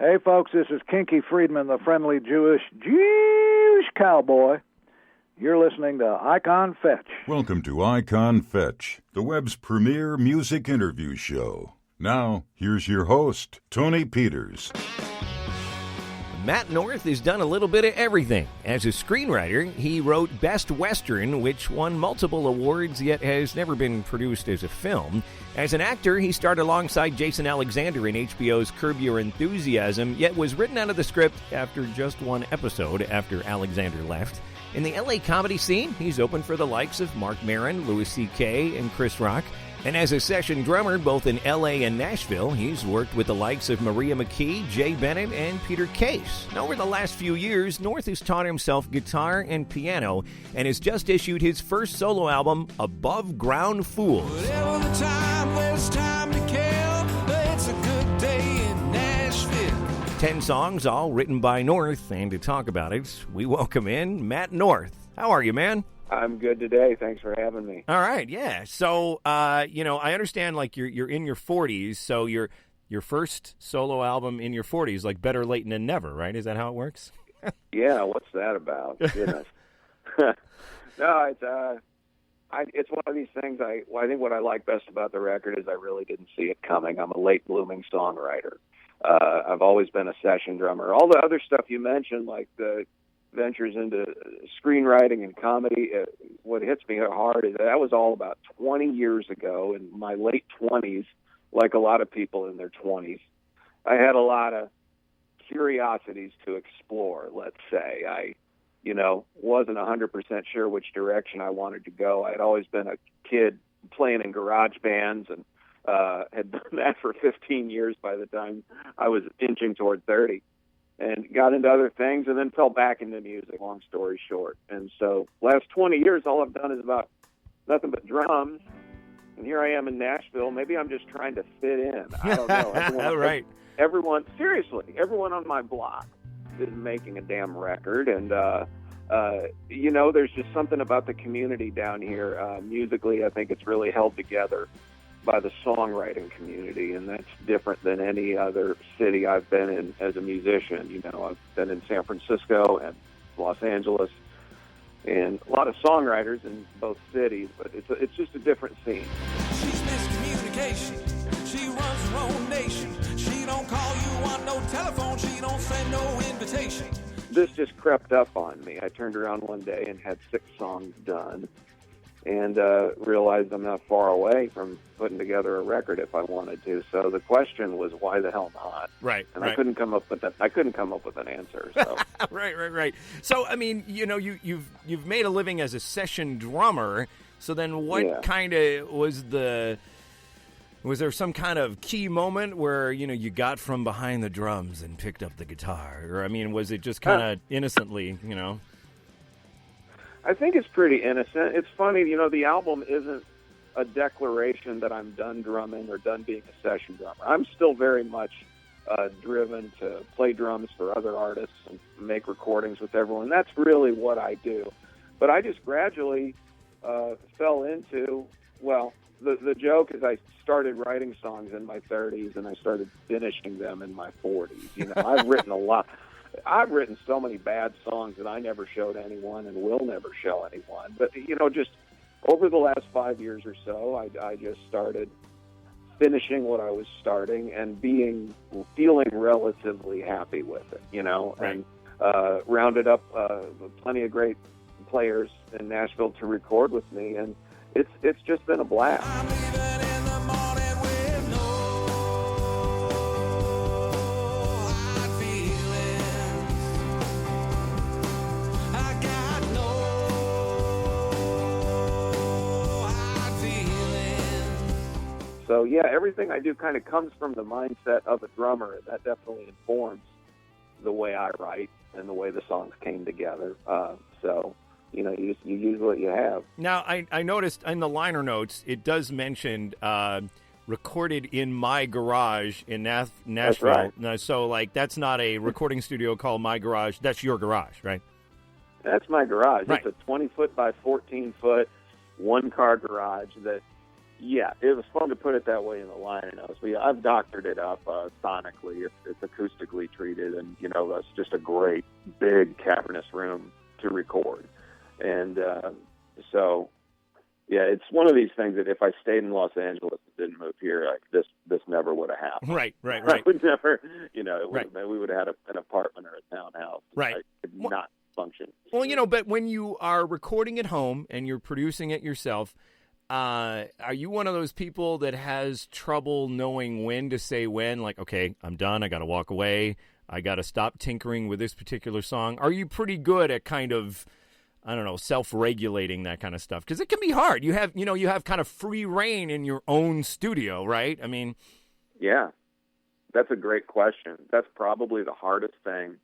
Hey, folks, this is Kinky Friedman, the friendly Jewish cowboy. You're listening to Icon Fetch. Welcome to Icon Fetch, the web's premier music interview show. Now, here's your host, Tony Peters. Matt North has done a little bit of everything. As a screenwriter, he wrote Best Western, which won multiple awards, yet has never been produced as a film. As an actor, he starred alongside Jason Alexander in HBO's Curb Your Enthusiasm, yet was written out of the script after just one episode after Alexander left. In the LA comedy scene, he's opened for the likes of Marc Maron, Louis C.K., and Chris Rock. And as a session drummer, both in LA and Nashville, he's worked with the likes of Maria McKee, Jay Bennett, and Peter Case. And over the last few years, North has taught himself guitar and piano, and has just issued his first solo album, Above Ground Fools. Whatever the time, there's time to kill. It's a good day in Nashville. 10 songs, all written by North, and to talk about it, we welcome in Matt North. How are you, man? I'm good today. Thanks for having me. All right, yeah. So, I understand, like, you're in your 40s, so your first solo album in your 40s, like, better late than never, right? Is that how it works? Yeah, what's that about? Goodness. No, it's one of these things. I think what I like best about the record is I really didn't see it coming. I'm a late blooming songwriter. I've always been a session drummer. All the other stuff you mentioned, like the ventures into screenwriting and comedy, what hits me hard is that was all about 20 years ago, in my late 20s, like a lot of people in their 20s. I had a lot of curiosities to explore, let's say. I wasn't 100% sure which direction I wanted to go. I had always been a kid playing in garage bands and had done that for 15 years by the time I was inching toward 30. And got into other things and then fell back into music, long story short. And so last 20 years, all I've done is about nothing but drums. And here I am in Nashville. Maybe I'm just trying to fit in. I don't know. Right. Everyone on my block is making a damn record. And, there's just something about the community down here. Musically, I think it's really held together by the songwriting community, and that's different than any other city I've been in as a musician. I've been in San Francisco and Los Angeles, and a lot of songwriters in both cities, but it's just a different scene. She's miscommunication. She runs her own nation. She don't call you on no telephone. She don't send no invitation. This just crept up on me. I turned around one day and had 6 songs done, and realized I'm not far away from putting together a record if I wanted to. So the question was, why the hell not? Right. And right. I couldn't come up with an answer. So. Right. So I mean, you've made a living as a session drummer. So then, what kind of was there some kind of key moment where you got from behind the drums and picked up the guitar, or I mean, was it just kind of innocently, I think it's pretty innocent. It's funny, the album isn't a declaration that I'm done drumming or done being a session drummer. I'm still very much driven to play drums for other artists and make recordings with everyone. That's really what I do. But I just gradually fell into, the joke is I started writing songs in my 30s and I started finishing them in my 40s. I've written a lot. I've written so many bad songs that I never showed anyone and will never show anyone. But, just over the last 5 years or so, I just started finishing what I was starting and feeling relatively happy with it, Right. And rounded up plenty of great players in Nashville to record with me. And it's just been a blast. I'm leaving in the morning with no hard feelings. I got no hard feelings. So, everything I do kind of comes from the mindset of a drummer. That definitely informs the way I write and the way the songs came together. You use what you have. Now, I noticed in the liner notes, it does mention recorded in my garage in Nashville. That's right. Now, so, that's not a recording studio called My Garage. That's your garage, right? That's my garage. Right. It's a 20-foot by 14-foot one-car garage that Yeah, it was fun to put it that way in the liner notes. But yeah, I've doctored it up sonically. It's acoustically treated, and it's just a great big cavernous room to record. And so, yeah, it's one of these things that if I stayed in Los Angeles and didn't move here, this never would have happened. Right. I would never, we would have had an apartment or a townhouse. Right. I could not function. Well, but when you are recording at home and you're producing it yourself, are you one of those people that has trouble knowing when to say when? Like, okay, I'm done. I got to walk away. I got to stop tinkering with this particular song. Are you pretty good at kind of, I don't know, self-regulating that kind of stuff? Because it can be hard. You have kind of free reign in your own studio, right? I mean, yeah, that's a great question. That's probably the hardest thing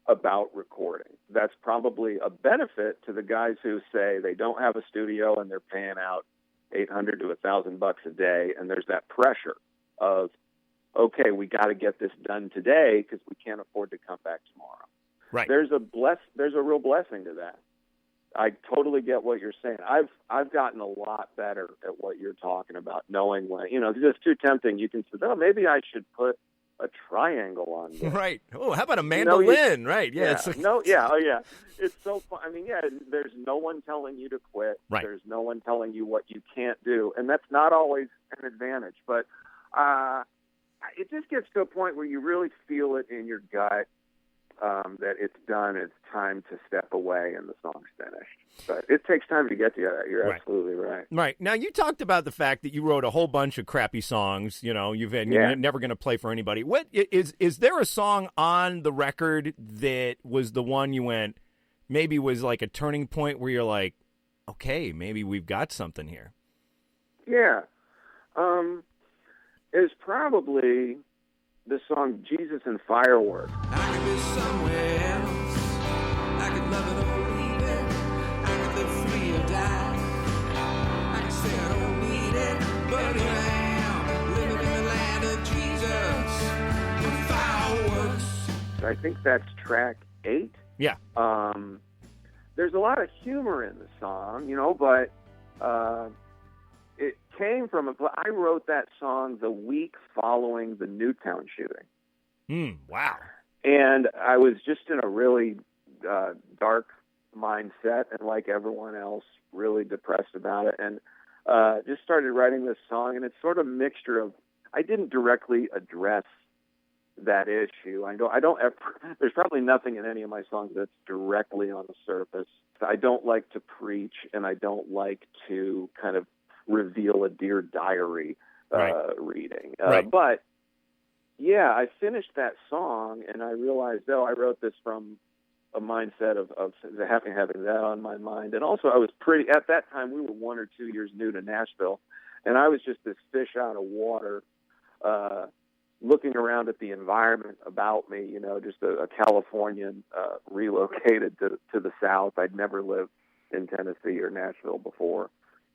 about recording. That's probably a benefit to the guys who say they don't have a studio and they're paying out $800 to $1,000 a day, and there's that pressure of, okay, we got to get this done today because we can't afford to come back tomorrow. Right. There's a real blessing to that. I totally get what you're saying. I've gotten a lot better at what you're talking about, knowing when, if it's too tempting, you can say, oh, maybe I should put a triangle on this. Right. Oh, how about a mandolin? Right. Yeah. Yeah. It's so fun. I mean, yeah, there's no one telling you to quit. Right. There's no one telling you what you can't do. And that's not always an advantage. But it just gets to a point where you really feel it in your gut that it's done. It's time to step away and the song's finished. But it takes time to get to that. You're absolutely right. Right. Now, you talked about the fact that you wrote a whole bunch of crappy songs. You're never going to play for anybody. What is there a song on the record that was the one you went, maybe was like a turning point where you're like, okay, maybe we've got something here? Yeah. It's probably the song Jesus and Fireworks. I could be somewhere else. I could love it or leave it. I could live free or die. I could say I don't need it, but here I am, living in the land of Jesus with fireworks. I think that's track 8. Yeah. There's a lot of humor in the song, but it came from I wrote that song the week following the Newtown shooting. Wow. And I was just in a really dark mindset, and like everyone else, really depressed about it, and just started writing this song. And it's sort of a mixture of, I didn't directly address that issue. I don't ever, there's probably nothing in any of my songs that's directly on the surface. I don't like to preach, and I don't like to kind of reveal a Dear Diary reading. Right. But yeah, I finished that song, and I realized, I wrote this from a mindset of having that on my mind. And also, I was at that time, we were 1 or 2 years new to Nashville, and I was just this fish out of water, looking around at the environment about me, just a Californian relocated to the South. I'd never lived in Tennessee or Nashville before.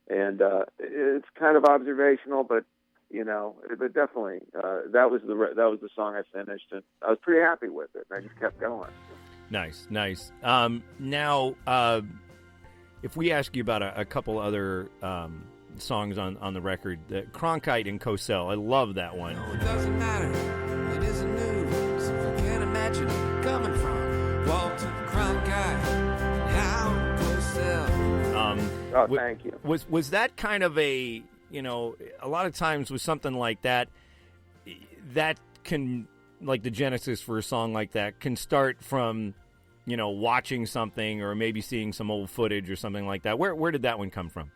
And it's kind of observational, but but definitely that was the song I finished, and I was pretty happy with it. I just kept going. Nice. Now, if we ask you about a couple other songs on the record, Cronkite and Cosell, I love that one. No, it doesn't matter. It isn't news. If you can't imagine it coming from Walter Cronkite and Cosell. Thank you. Was that kind of a lot of times with something like that can, like the genesis for a song like that, can start from, watching something or maybe seeing some old footage or something like that. Where did that one come from?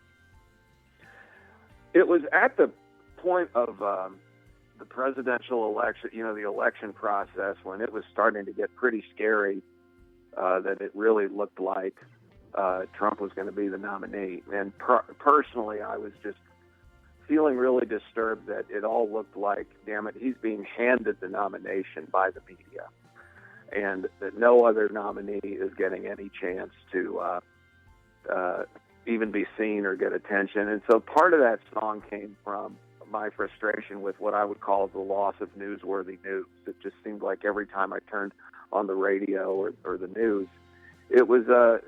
It was at the point of the presidential election, the election process, when it was starting to get pretty scary, that it really looked like Trump was going to be the nominee. And personally, I was just feeling really disturbed that it all looked like, damn it, he's being handed the nomination by the media, and that no other nominee is getting any chance to even be seen or get attention. And so part of that song came from my frustration with what I would call the loss of newsworthy news. It just seemed like every time I turned on the radio or the news, it was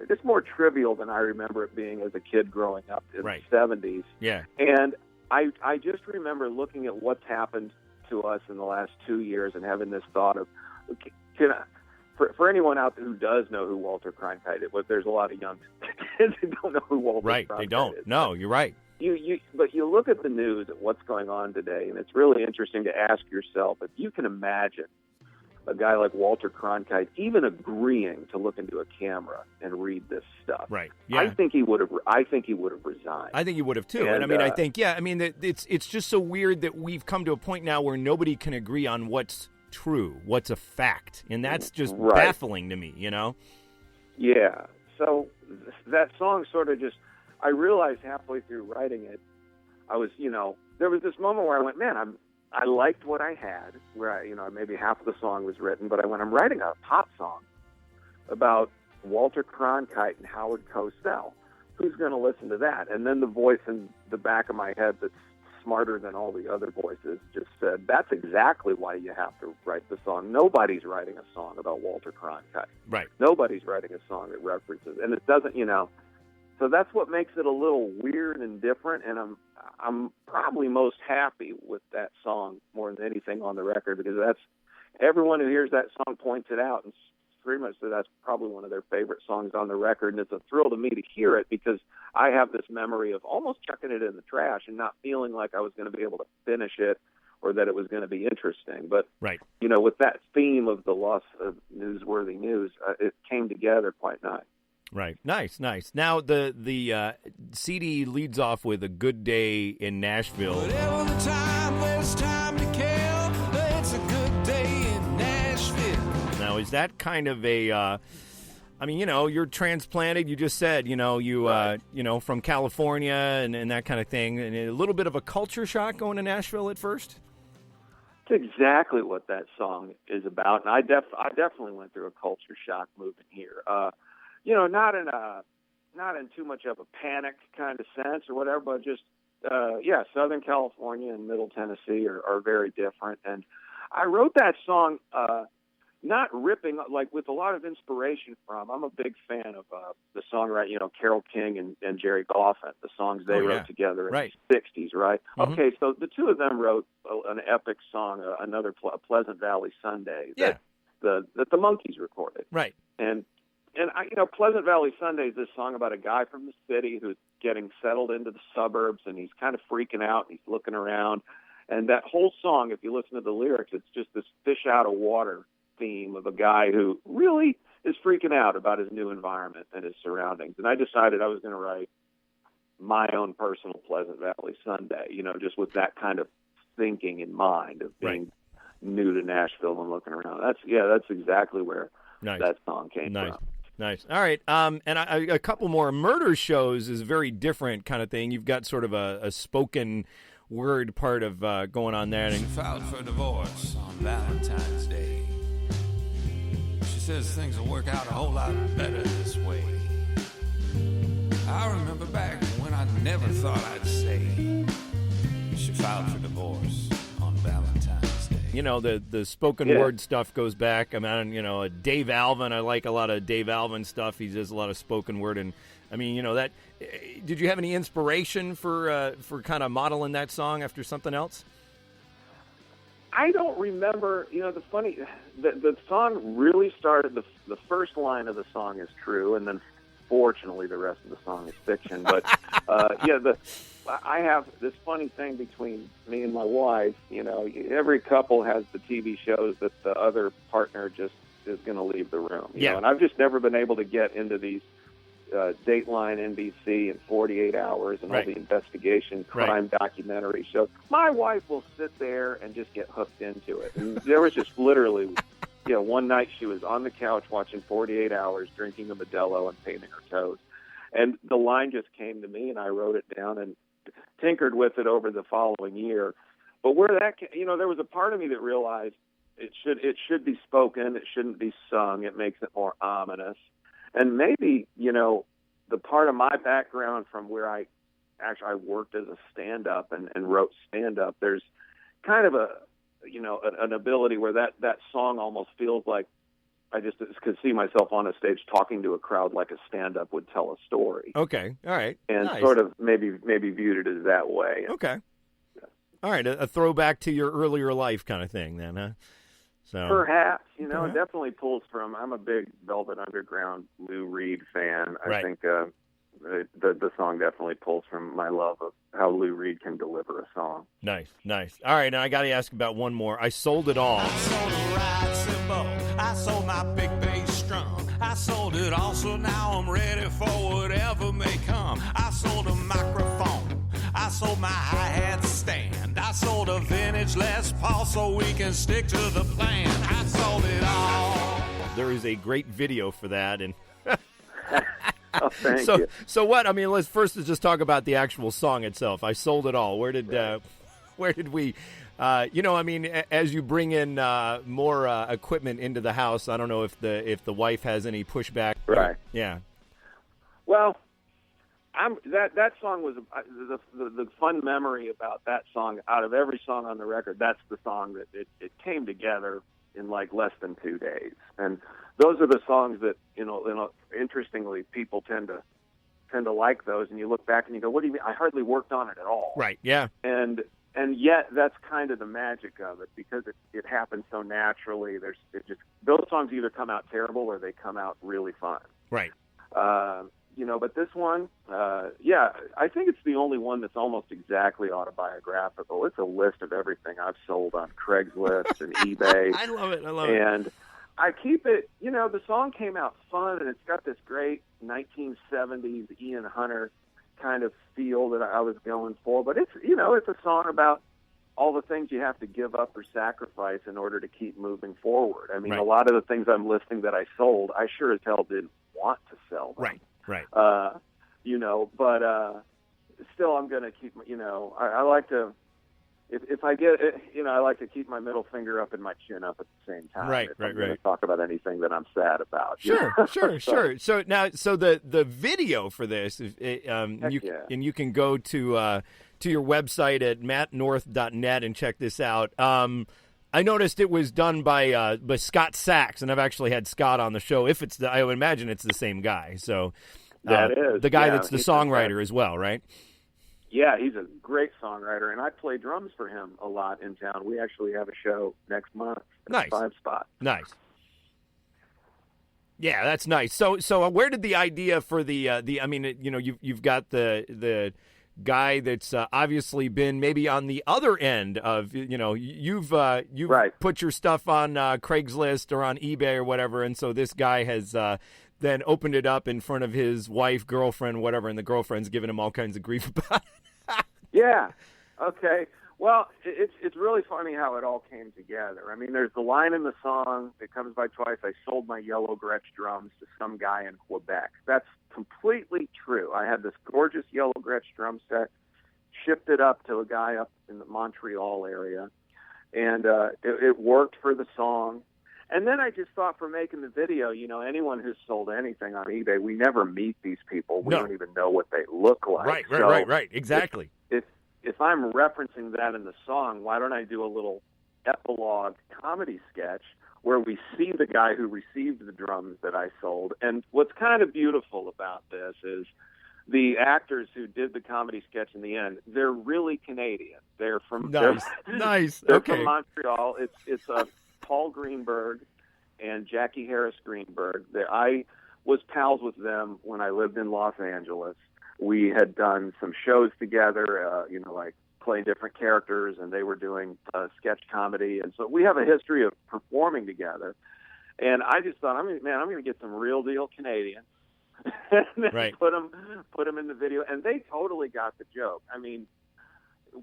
just more trivial than I remember it being as a kid growing up in the 70s. Yeah. And I just remember looking at what's happened to us in the last 2 years and having this thought of, for anyone out there who does know who Walter Cronkite is, there's a lot of young kids who don't know who Walter Cronkite is. Right, they don't. No, you're right. But you look at the news, at what's going on today, and it's really interesting to ask yourself if you can imagine a guy like Walter Cronkite even agreeing to look into a camera and read this stuff. Right. Yeah. I think he would have resigned. I think he would have too. And I mean, it's just so weird that we've come to a point now where nobody can agree on what's true, what's a fact, and that's just baffling to me. Yeah. So that song sort of just. I realized halfway through writing it, I was, there was this moment where I went, man, I liked what I had, where maybe half of the song was written, but I'm writing a pop song about Walter Cronkite and Howard Cosell. Who's going to listen to that? And then the voice in the back of my head that's smarter than all the other voices just said, that's exactly why you have to write the song. Nobody's writing a song about Walter Cronkite. Right. Nobody's writing a song that references, and it doesn't, So that's what makes it a little weird and different, and I'm probably most happy with that song more than anything on the record, because that's everyone who hears that song points it out and pretty much says that's probably one of their favorite songs on the record, and it's a thrill to me to hear it because I have this memory of almost chucking it in the trash and not feeling like I was going to be able to finish it or that it was going to be interesting. But with that theme of the loss of newsworthy news, it came together quite nice. Right. Nice. Now, the CD leads off with A Good Day in Nashville. Whatever the time, there's time to kill. It's a good day in Nashville. Now, is that kind of a, you're transplanted, you just said, from California and that kind of thing, and a little bit of a culture shock going to Nashville at first? It's exactly what that song is about, and I definitely went through a culture shock moving here. Not in too much of a panic kind of sense or whatever, but just, Southern California and Middle Tennessee are very different. And I wrote that song, not ripping, like with a lot of inspiration from, I'm a big fan of the songwriter, Carole King and Jerry Goffin, the songs they wrote together in the 60s, right? Mm-hmm. Okay, so the two of them wrote an epic song, another Pleasant Valley Sunday that the Monkees recorded. Right. And Pleasant Valley Sunday is this song about a guy from the city who's getting settled into the suburbs, and he's kind of freaking out, and he's looking around. And that whole song, if you listen to the lyrics, it's just this fish out of water theme of a guy who really is freaking out about his new environment and his surroundings. And I decided I was going to write my own personal Pleasant Valley Sunday, just with that kind of thinking in mind of being new to Nashville and looking around. That's exactly where that song came from. Nice. All right. And a couple more. Murder Shows is a very different kind of thing. You've got sort of a spoken word part of going on there. She filed for divorce on Valentine's Day. She says things will work out a whole lot better this way. I remember back when I never thought I'd say she filed for divorce on Valentine's Day. The spoken word stuff goes back. Dave Alvin, I like a lot of Dave Alvin stuff. He does a lot of spoken word. And, that. Did you have any inspiration for kind of modeling that song after something else? I don't remember. The song really started, the first line of the song is true, and then fortunately the rest of the song is fiction. But, I have this funny thing between me and my wife. Every couple has the TV shows that the other partner just is going to leave the room. You know? And I've just never been able to get into these Dateline, NBC, and 48 Hours and all the investigation crime documentary shows. My wife will sit there and just get hooked into it. And there was just literally, one night she was on the couch watching 48 Hours, drinking a Modelo and painting her toes. And the line just came to me, and I wrote it down and tinkered with it over the following year. But where that, there was a part of me that realized it should be spoken, it shouldn't be sung. It makes it more ominous. And maybe, the part of my background from where I worked as a stand-up and wrote stand-up, there's kind of an ability where that song almost feels like I just could see myself on a stage talking to a crowd like a stand-up would tell a story. Okay, all right. And sort of maybe viewed it as that way. Okay. All right, a throwback to your earlier life kind of thing then, huh? So Perhaps, it definitely pulls from. I'm a big Velvet Underground Lou Reed fan. I think the song definitely pulls from my love of how Lou Reed can deliver a song. Nice. All right, now I got to ask about one more. I Sold It All. I sold a ride cymbal. I sold my big bass drum. I sold it all, so now I'm ready for whatever may come. I sold a microphone. I sold my hi-hat stand. I sold a vintage Les Paul so we can stick to the plan. I sold it all. There is a great video for that, and Oh, thank you. So what? I mean, let's first just talk about the actual song itself. I Sold It All. Where did we? As you bring in more equipment into the house, I don't know if the wife has any pushback. Right. Yeah. Well, that song was the fun memory about that song. Out of every song on the record, that's the song that it came together in like less than 2 days. And those are the songs that interestingly people tend to like those. And you look back and you go, "What do you mean? I hardly worked on it at all." Right. Yeah. And yet that's kind of the magic of it, because it happens so naturally. Those songs either come out terrible or they come out really fun. Right. But this one, I think it's the only one that's almost exactly autobiographical. It's a list of everything I've sold on Craigslist and eBay. I love it. And I keep it, the song came out fun, and it's got this great 1970s Ian Hunter kind of feel that I was going for. But it's a song about all the things you have to give up or sacrifice in order to keep moving forward. I mean, A lot of the things I'm listing that I sold, I sure as hell didn't want to sell them. Right. But still I'm going to keep, I like to, if I get it, I like to keep my middle finger up and my chin up at the same time. Right. I'm going to talk about anything that I'm sad about. Sure. So the video for this, and you can go to your website at mattnorth.net and check this out. I noticed it was done by Scott Sachs, and I've actually had Scott on the show. I would imagine it's the same guy. So that is the guy that's the songwriter as well, right? Yeah, he's a great songwriter, and I play drums for him a lot in town. We actually have a show next month at Nice. 5 Spot. Nice. Yeah, that's nice. So where did the idea for you've got the guy that's obviously been maybe on the other end of, you've put your stuff on Craigslist or on eBay or whatever, and so this guy has then opened it up in front of his wife, girlfriend, whatever, and the girlfriend's giving him all kinds of grief about it. Yeah. Okay. Well, it's really funny how it all came together. I mean, there's the line in the song that comes by twice. I sold my yellow Gretsch drums to some guy in Quebec. That's completely true. I had this gorgeous yellow Gretsch drum set, shipped it up to a guy up in the Montreal area, and it worked for the song. And then I just thought, for making the video, anyone who's sold anything on eBay, we never meet these people. We don't even know what they look like. Right. Exactly. If I'm referencing that in the song, why don't I do a little epilogue comedy sketch where we see the guy who received the drums that I sold? And what's kind of beautiful about this is the actors who did the comedy sketch in the end, they're really Canadian. They're from Nice. They're Okay. from Montreal. It's Paul Greenberg and Jackie Harris Greenberg. I was pals with them when I lived in Los Angeles. We had done some shows together, like playing different characters, and they were doing sketch comedy. And so we have a history of performing together. And I just thought, I'm going to get some real deal Canadians and then put them in the video. And they totally got the joke. I mean,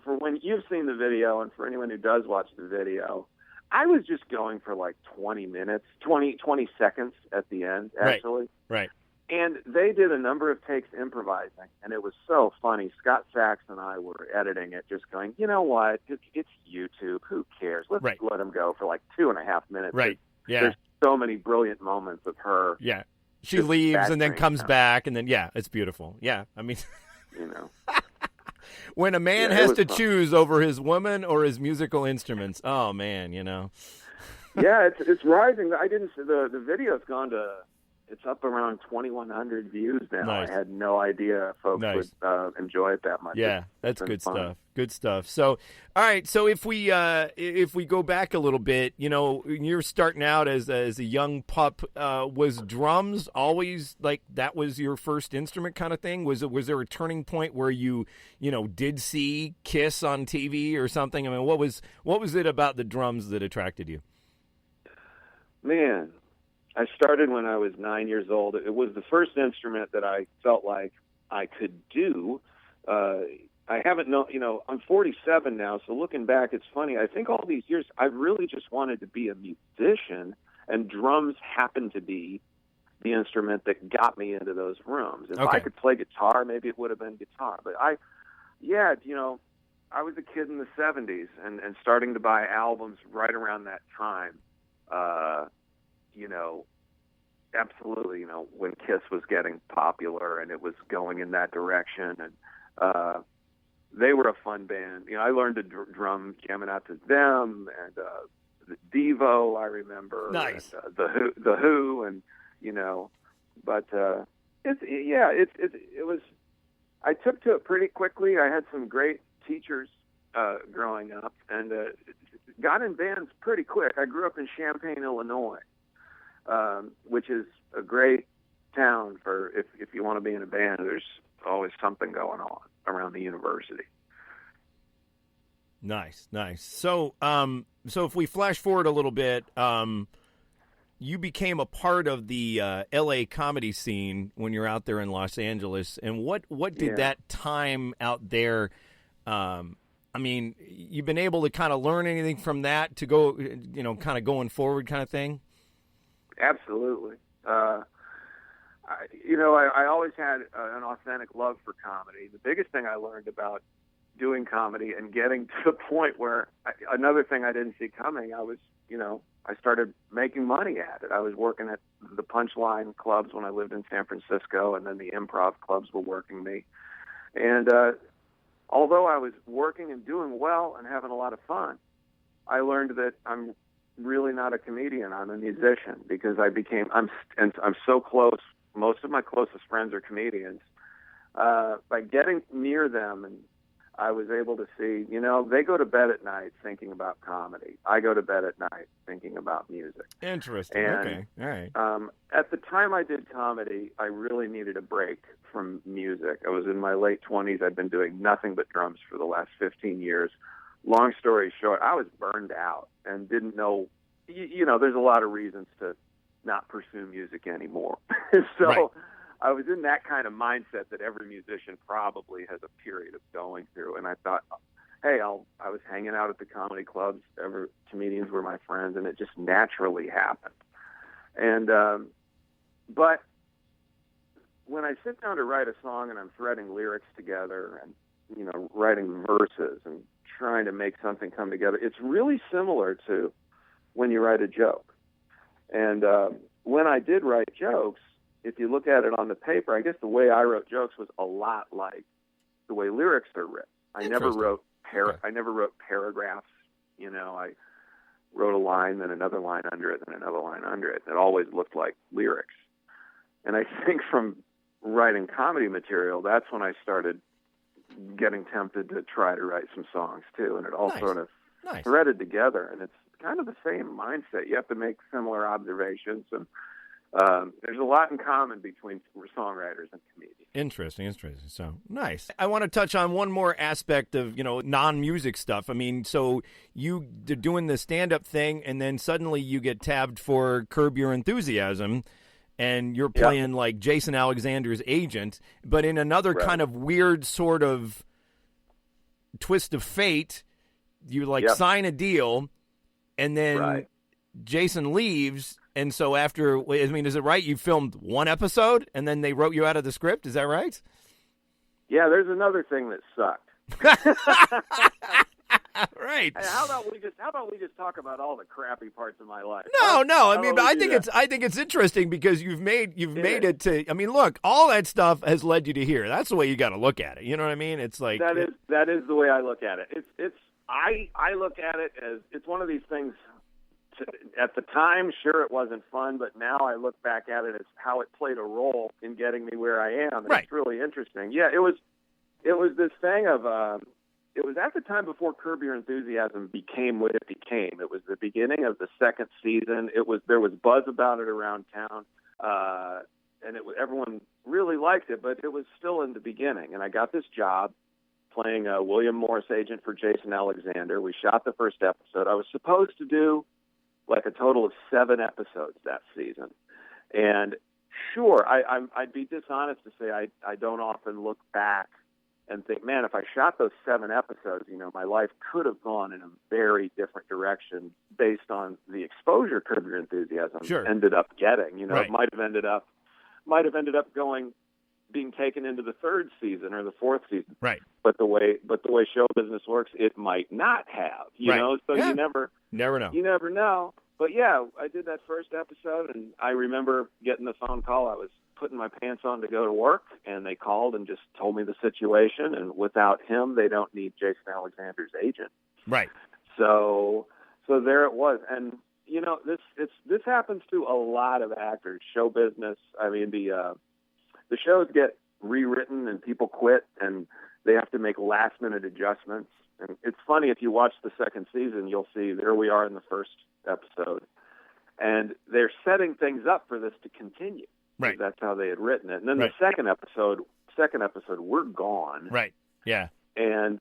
for when you've seen the video, and for anyone who does watch the video, I was just going for like 20 seconds at the end, actually. Right. And they did a number of takes improvising, and it was so funny. Scott Sachs and I were editing it, just going, you know what? It's YouTube. Who cares? Let's let them go for like 2.5 minutes. Right. Yeah. There's so many brilliant moments of her. Yeah. She leaves and then comes back, and then, it's beautiful. Yeah. I mean, when a man has to choose over his woman or his musical instruments, oh, man, Yeah, it's rising. I didn't see the video's gone to it's up around 2,100 views now. Nice. I had no idea folks Nice. would enjoy it that much. Yeah, that's been good fun. stuff. Good stuff. So, all right. So if we go back a little bit, you know, when you're starting out as a young pup, was drums always like that was your first instrument kind of thing? Was there a turning point where you did see Kiss on TV or something? I mean, what was it about the drums that attracted you? Man, I started when I was 9 years old. It was the first instrument that I felt like I could do. I haven't known, I'm 47 now, so looking back, it's funny. I think all these years, I really just wanted to be a musician, and drums happened to be the instrument that got me into those rooms. If I could play guitar, maybe it would have been guitar. But I was a kid in the 70s and starting to buy albums right around that time. Absolutely, when Kiss was getting popular and it was going in that direction. And they were a fun band. I learned to drum jamming out to them and the Devo, I remember. Nice. And, the Who, and, but it was, I took to it pretty quickly. I had some great teachers growing up and got in bands pretty quick. I grew up in Champaign, Illinois. Which is a great town for if you want to be in a band. There's always something going on around the university. Nice. So if we flash forward a little bit, you became a part of the L.A. comedy scene when you're out there in Los Angeles. And what did that time out there? I mean, you've been able to kind of learn anything from that to go, kind of going forward, kind of thing. Absolutely. I always had an authentic love for comedy. The biggest thing I learned about doing comedy and getting to the point where another thing I didn't see coming, I started making money at it. I was working at the Punchline clubs when I lived in San Francisco, and then the improv clubs were working me. And although I was working and doing well and having a lot of fun, I learned that I'm really not a comedian. I'm a musician because I'm so close. Most of my closest friends are comedians. By getting near them, and I was able to see, they go to bed at night thinking about comedy. I go to bed at night thinking about music. Interesting. And, okay. All right. At the time I did comedy, I really needed a break from music. I was in my late 20s. I'd been doing nothing but drums for the last 15 years. Long story short, I was burned out and didn't know, there's a lot of reasons to not pursue music anymore. So right. I was in that kind of mindset that every musician probably has a period of going through. And I thought, hey, I was hanging out at the comedy clubs. Comedians were my friends, and it just naturally happened. And, but when I sit down to write a song and I'm threading lyrics together and, writing verses and trying to make something come together, it's really similar to when you write a joke. And when I did write jokes, if you look at it on the paper, I guess the way I wrote jokes was a lot like the way lyrics are written. I never wrote paragraphs. I wrote a line, then another line under it, then another line under it. It always looked like lyrics. And I think from writing comedy material, that's when I started getting tempted to try to write some songs too, and it all sort of threaded together. And it's kind of the same mindset. You have to make similar observations, and there's a lot in common between songwriters and comedians. Interesting. So nice. I want to touch on one more aspect of non-music stuff. I mean, so you're doing the stand-up thing, and then suddenly you get tabbed for Curb Your Enthusiasm. And you're playing like Jason Alexander's agent, but in another kind of weird sort of twist of fate, you sign a deal, and then Jason leaves. And so after, is it right? You filmed one episode, and then they wrote you out of the script. Is that right? Yeah, there's another thing that sucked. Right. Hey, how about we just talk about all the crappy parts of my life? No. I mean, but I think it's interesting because you've made it to. I mean, look, all that stuff has led you to here. That's the way you got to look at it. You know what I mean? It's like that is the way I look at it. I look at it as it's one of these things. at the time, sure, it wasn't fun, but now I look back at it as how it played a role in getting me where I am. And Right. It's really interesting. Yeah, it was this thing of, it was at the time before Curb Your Enthusiasm became what it became. It was the beginning of the second season. There was buzz about it around town, and everyone really liked it, but it was still in the beginning. And I got this job playing a William Morris agent for Jason Alexander. We shot the first episode. I was supposed to do like a total of 7 episodes that season. And sure, I'd be dishonest to say I don't often look back and think, man, if I shot those 7 episodes, my life could have gone in a very different direction based on the exposure Curb Your Enthusiasm ended up getting. Right. It might have ended up being taken into the 3rd season or the 4th season. Right. But the way show business works, it might not have. You know, so you never know. You never know. But yeah, I did that first episode, and I remember getting the phone call. I was putting my pants on to go to work, and they called and just told me the situation. And without him, they don't need Jason Alexander's agent. Right. So there it was. And this happens to a lot of actors, show business. I mean, the shows get rewritten and people quit, and they have to make last-minute adjustments. And it's funny, if you watch the second season, you'll see there we are in the first episode, and they're setting things up for this to continue. Right. That's how they had written it. And then the second episode, we're gone. Right. Yeah. And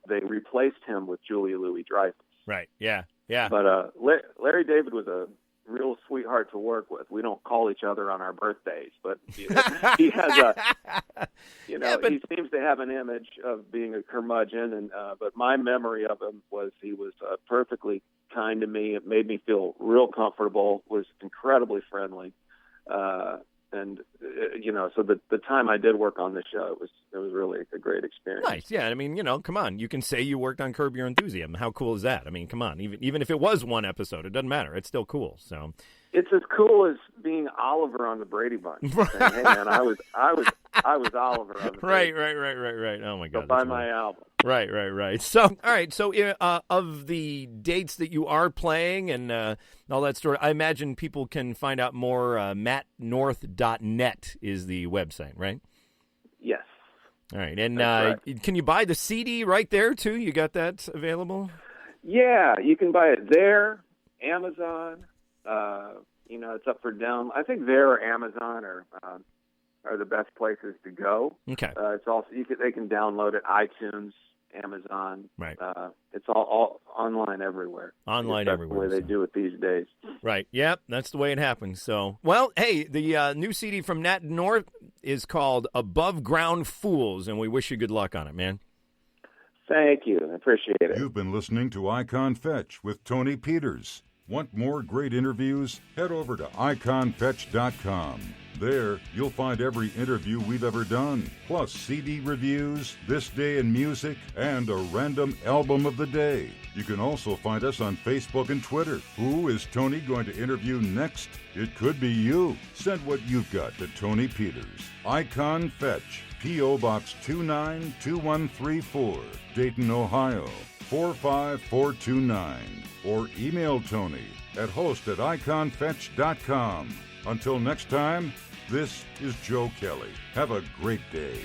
they replaced him with Julia Louis-Dreyfus. Right. Yeah. Yeah. But Larry David was a real sweetheart to work with. We don't call each other on our birthdays, but he has he seems to have an image of being a curmudgeon. And but my memory of him was he was perfectly kind to me. It made me feel real comfortable. Was incredibly friendly. So the time I did work on the show, it was really a great experience. Nice, yeah. I mean, come on. You can say you worked on Curb Your Enthusiasm. How cool is that? I mean, come on. Even if it was 1 episode, it doesn't matter. It's still cool. So it's as cool as being Oliver on the Brady Bunch. Saying, hey man, I was Oliver on the Brady Bunch. Right. Oh my God. So buy my album. Right. So, all right. So, of the dates that you are playing and all that story, I imagine people can find out more. mattnorth.net is the website, right? Yes. All right. And can you buy the CD right there, too? You got that available? Yeah, you can buy it there, Amazon. It's up for down. I think there or Amazon are the best places to go. Okay. It's also they can download it, iTunes, Amazon. Right. It's all online everywhere. Everywhere. That's the way they do it these days. Right. Yep. That's the way it happens. So, well, hey, the new CD from Nat North is called Above Ground Fools, and we wish you good luck on it, man. Thank you. I appreciate it. You've been listening to Icon Fetch with Tony Peters. Want more great interviews? Head over to iconfetch.com. There, you'll find every interview we've ever done, plus CD reviews, This Day in Music, and a random album of the day. You can also find us on Facebook and Twitter. Who is Tony going to interview next? It could be you. Send what you've got to Tony Peters. Icon Fetch, P.O. Box 292134, Dayton, Ohio 45429. Or email Tony at host@iconfetch.com. Until next time, this is Joe Kelly. Have a great day.